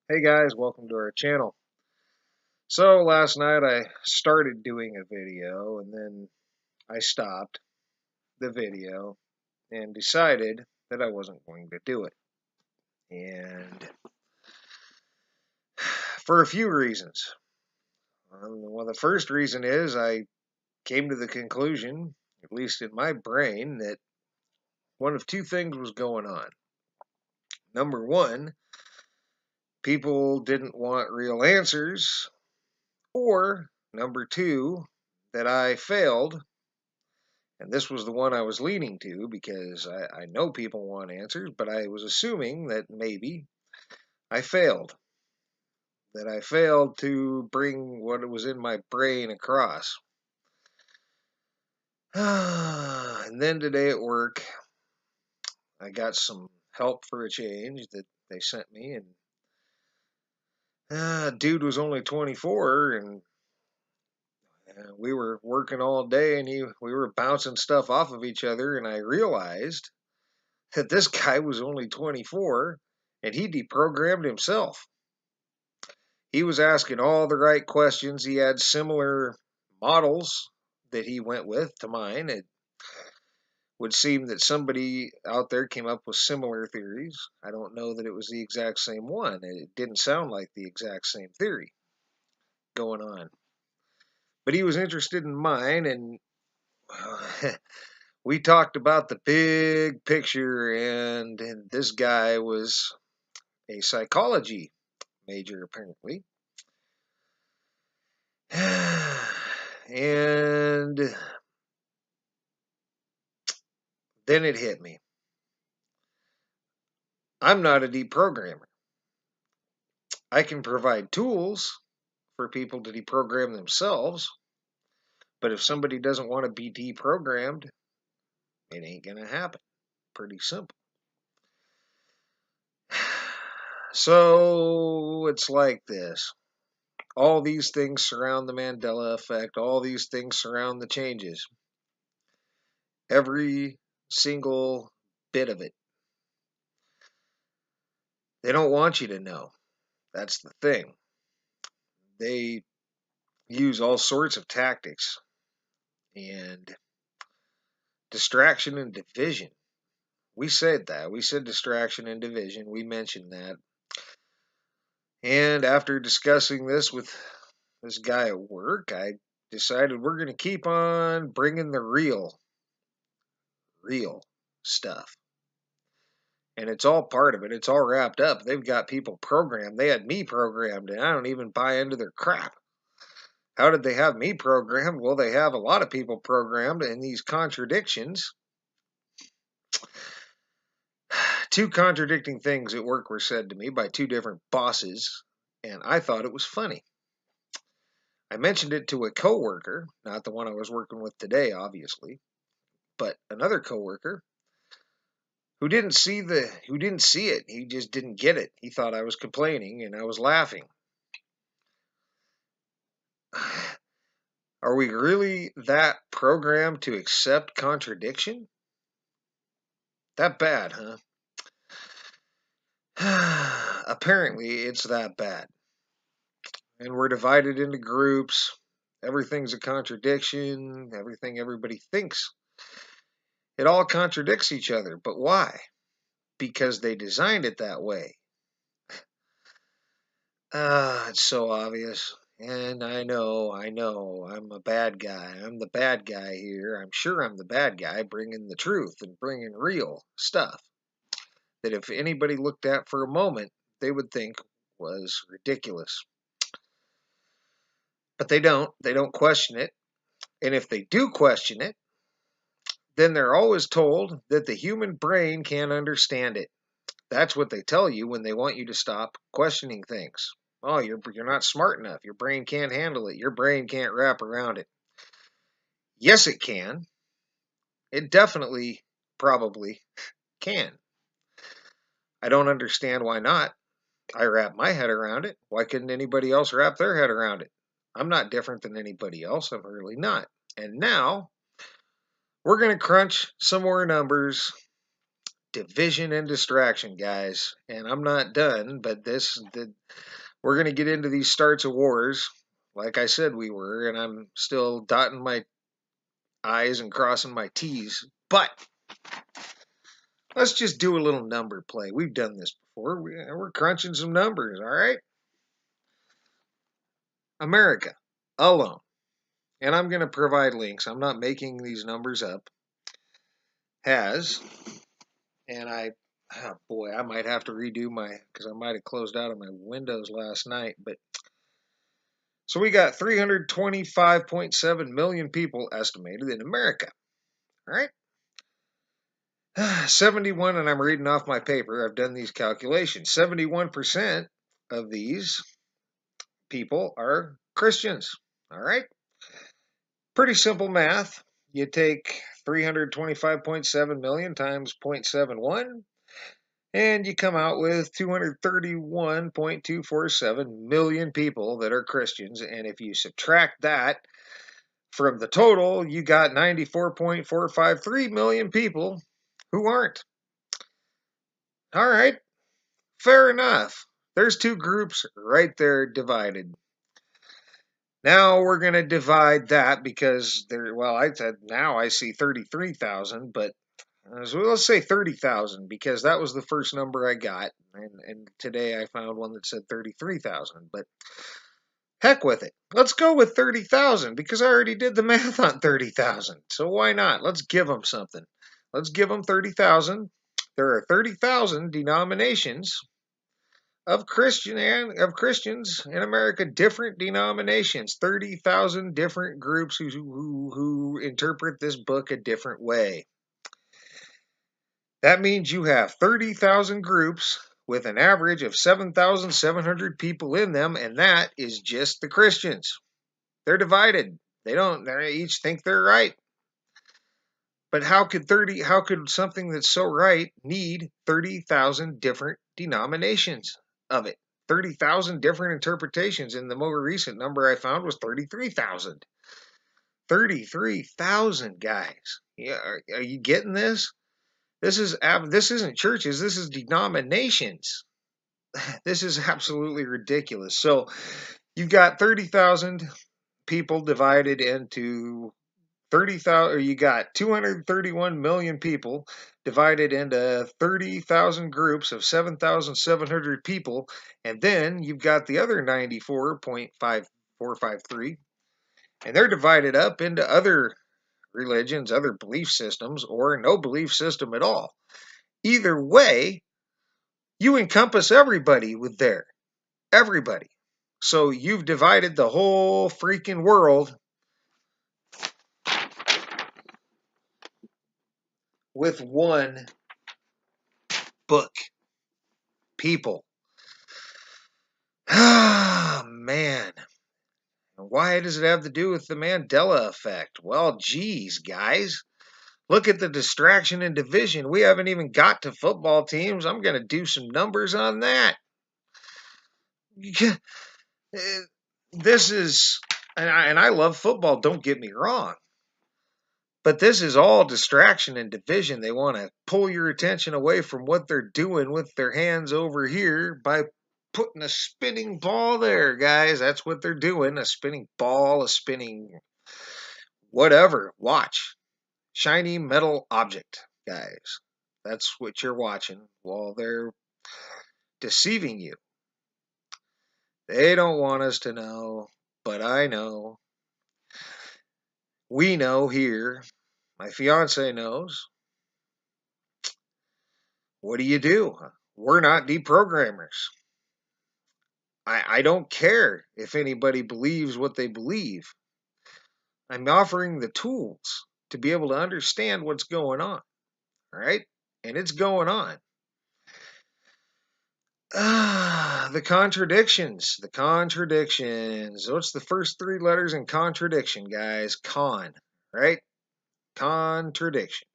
Hey guys, welcome to our channel. So last night I started doing a video and then I stopped the video and decided that I wasn't going to do it. And for a few reasons. Well, the first reason is I came to the conclusion, at least in my brain, that one of two things was going on. Number one, people didn't want real answers, or number two, that I failed. And this was the one I was leaning to because I know people want answers, but I was assuming that maybe I failed. That I failed to bring what was in my brain across. And then today at work, I got some help for a change that they sent me, and dude was only 24, and we were working all day, and we were bouncing stuff off of each other, and I realized that this guy was only 24 and he deprogrammed himself. He was asking all the right questions. He had similar models that he went with to mine. It would seem that somebody out there came up with similar theories. I don't know that it was the exact same one. It didn't sound like the exact same theory going on. But he was interested in mine, and we talked about the big picture, and this guy was a psychology major, apparently. And then it hit me. I'm not a deprogrammer. I can provide tools for people to deprogram themselves, but if somebody doesn't want to be deprogrammed, it ain't going to happen. Pretty simple. So it's like this. All these things surround the Mandela Effect. All these things surround the changes. Every single bit of it. They don't want you to know. That's the thing. They use all sorts of tactics and distraction and division. We said that. We said distraction and division. We mentioned that. And after discussing this with this guy at work, I decided we're going to keep on bringing the real stuff. And it's all part of it. It's all wrapped up. They've got people programmed. They had me programmed, and I don't even buy into their crap. How did they have me programmed? Well, they have a lot of people programmed, and these contradictions. Two contradicting things at work were said to me by two different bosses, and I thought it was funny. I mentioned it to a coworker, not the one I was working with today, obviously, but another coworker who didn't see it. He just didn't get it. He thought I was complaining and I was laughing. Are we really that programmed to accept contradiction? That bad, huh? Apparently, it's that bad. And we're divided into groups. Everything's a contradiction. Everything everybody thinks. It all contradicts each other. But why? Because they designed it that way. It's so obvious. And I know, I'm a bad guy. I'm the bad guy here. I'm sure I'm the bad guy bringing the truth and bringing real stuff that if anybody looked at for a moment, they would think was ridiculous. But they don't. They don't question it. And if they do question it, then they're always told that the human brain can't understand it. That's what they tell you when they want you to stop questioning things. Oh, you're not smart enough. Your brain can't handle it. Your brain can't wrap around it. Yes, it can. It definitely, probably can. I don't understand why not. I wrap my head around it. Why couldn't anybody else wrap their head around it? I'm not different than anybody else. I'm really not. And now we're going to crunch some more numbers Division and distraction, guys. And I'm not done, but we're going to get into these starts of wars like I said we were, and I'm still dotting my I's and crossing my T's. But let's just do a little number play. We've done this before. We're crunching some numbers, all right? America alone, and I'm going to provide links. I'm not making these numbers up. Has, and oh boy, I might have to redo because I might have closed out of my windows last night. But so we got 325.7 million people estimated in America, all right? 71, and I'm reading off my paper. I've done these calculations. 71% of these people are Christians. All right? Pretty simple math. You take 325.7 million times 0.71, and you come out with 231.247 million people that are Christians. And if you subtract that from the total, you got 94.453 million people who aren't. All right. Fair enough. There's two groups right there divided. Now we're going to divide that because I said now I see 33,000, but so let's say 30,000 because that was the first number I got. And today I found one that said 33,000, but heck with it. Let's go with 30,000 because I already did the math on 30,000. So why not? Let's give them something. Let's give them 30,000. There are 30,000 denominations of Christians in America, different denominations, 30,000 different groups who interpret this book a different way. That means you have 30,000 groups with an average of 7,700 people in them, and that is just the Christians. They're divided. They each think they're right. But how could something that's so right need 30,000 different denominations of it? 30,000 different interpretations, and the more recent number I found was 33,000. 33,000, guys. Yeah, are you getting this? This isn't churches, this is denominations. This is absolutely ridiculous. So, you've got 30,000 people divided into 30,000, or you got 231 million people divided into 30,000 groups of 7,700 people, and then you've got the other 94.5453, and they're divided up into other religions, other belief systems, or no belief system at all. Either way, you encompass everybody with everybody. So you've divided the whole freaking world with one book. People. Ah, man. Why does it have to do with the Mandela Effect? Well, geez, guys. Look at the distraction and division. We haven't even got to football teams. I'm going to do some numbers on that. This is, and I love football, don't get me wrong. But this is all distraction and division. They want to pull your attention away from what they're doing with their hands over here by putting a spinning ball there, guys. That's what they're doing. A spinning ball, a spinning whatever. Watch. Shiny metal object, guys. That's what you're watching while they're deceiving you. They don't want us to know, but I know. We know here. My fiance knows. What do? We're not deprogrammers. I don't care if anybody believes what they believe. I'm offering the tools to be able to understand what's going on. All right? And it's going on. The contradictions. The contradictions. What's the first three letters in contradiction, guys? Con. Right? Contradictions.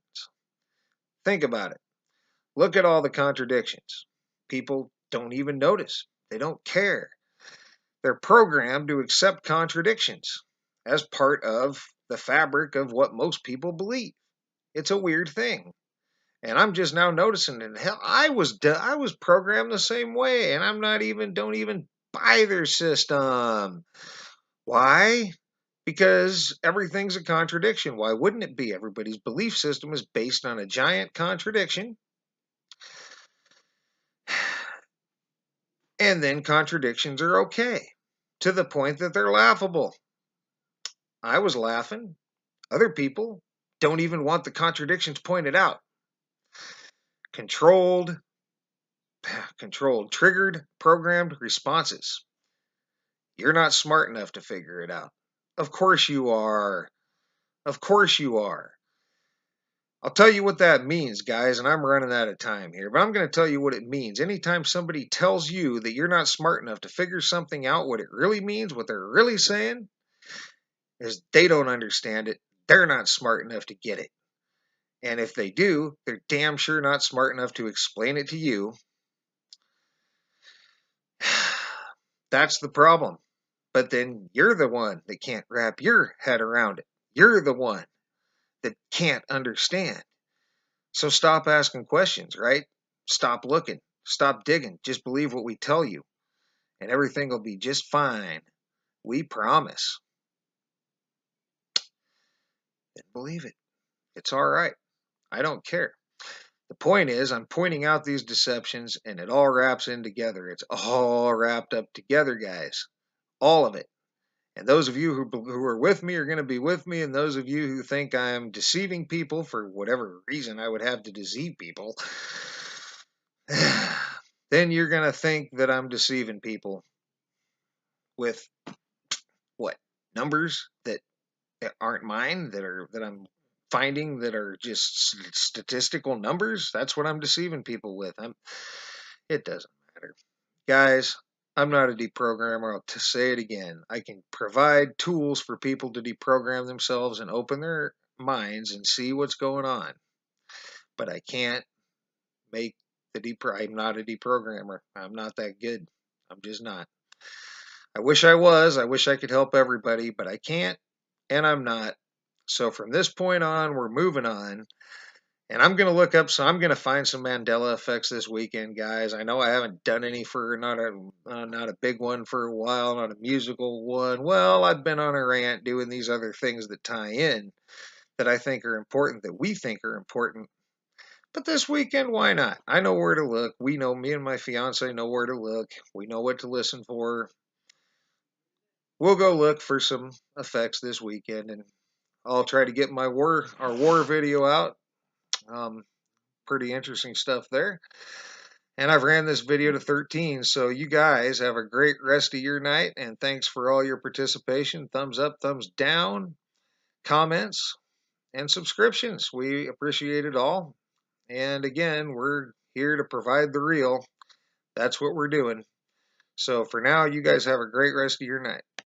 Think about it. Look at all the contradictions. People don't even notice. They don't care. They're programmed to accept contradictions as part of the fabric of what most people believe. It's a weird thing. And I'm just now noticing, and hell, I was programmed the same way, and I'm not even don't even buy their system. Why? Because everything's a contradiction. Why wouldn't it be? Everybody's belief system is based on a giant contradiction. And then contradictions are okay to the point that they're laughable. I was laughing. Other people don't even want the contradictions pointed out. Controlled, triggered, programmed responses. You're not smart enough to figure it out. Of course you are. Of course you are. I'll tell you what that means, guys, and I'm running out of time here, but I'm going to tell you what it means. Anytime somebody tells you that you're not smart enough to figure something out, what it really means, what they're really saying, is they don't understand it. They're not smart enough to get it. And if they do, they're damn sure not smart enough to explain it to you. That's the problem. But then you're the one that can't wrap your head around it. You're the one that can't understand. So stop asking questions, right? Stop looking. Stop digging. Just believe what we tell you, and everything will be just fine. We promise. Then believe it. It's all right. I don't care. The point is, I'm pointing out these deceptions, and it all wraps in together. It's all wrapped up together, guys. All of it. And those of you who are with me are going to be with me, and those of you who think I'm deceiving people for whatever reason I would have to deceive people, then you're going to think that I'm deceiving people with what? Numbers that aren't mine, that I'm finding that are just statistical numbers. That's what I'm deceiving people with. It doesn't matter. Guys, I'm not a deprogrammer. I'll say it again. I can provide tools for people to deprogram themselves and open their minds and see what's going on. But I can't make I'm not a deprogrammer. I'm not that good. I'm just not. I wish I was. I wish I could help everybody, but I can't, and I'm not. So from this point on, we're moving on. And I'm going to look up, so I'm going to find some Mandela effects this weekend, guys. I know I haven't done any for not a big one for a while, not a musical one. Well, I've been on a rant doing these other things that tie in that I think are important, that we think are important. But this weekend, why not? I know where to look. We know, me and my fiance know where to look. We know what to listen for. We'll go look for some effects this weekend, and I'll try to get our war video out. Um, Pretty interesting stuff there. And I've ran this video to 13, so you guys have a great rest of your night, and thanks for all your participation. Thumbs up, thumbs down, comments, and subscriptions. We appreciate it all. And again, we're here to provide the real. That's what we're doing. So for now, you guys have a great rest of your night.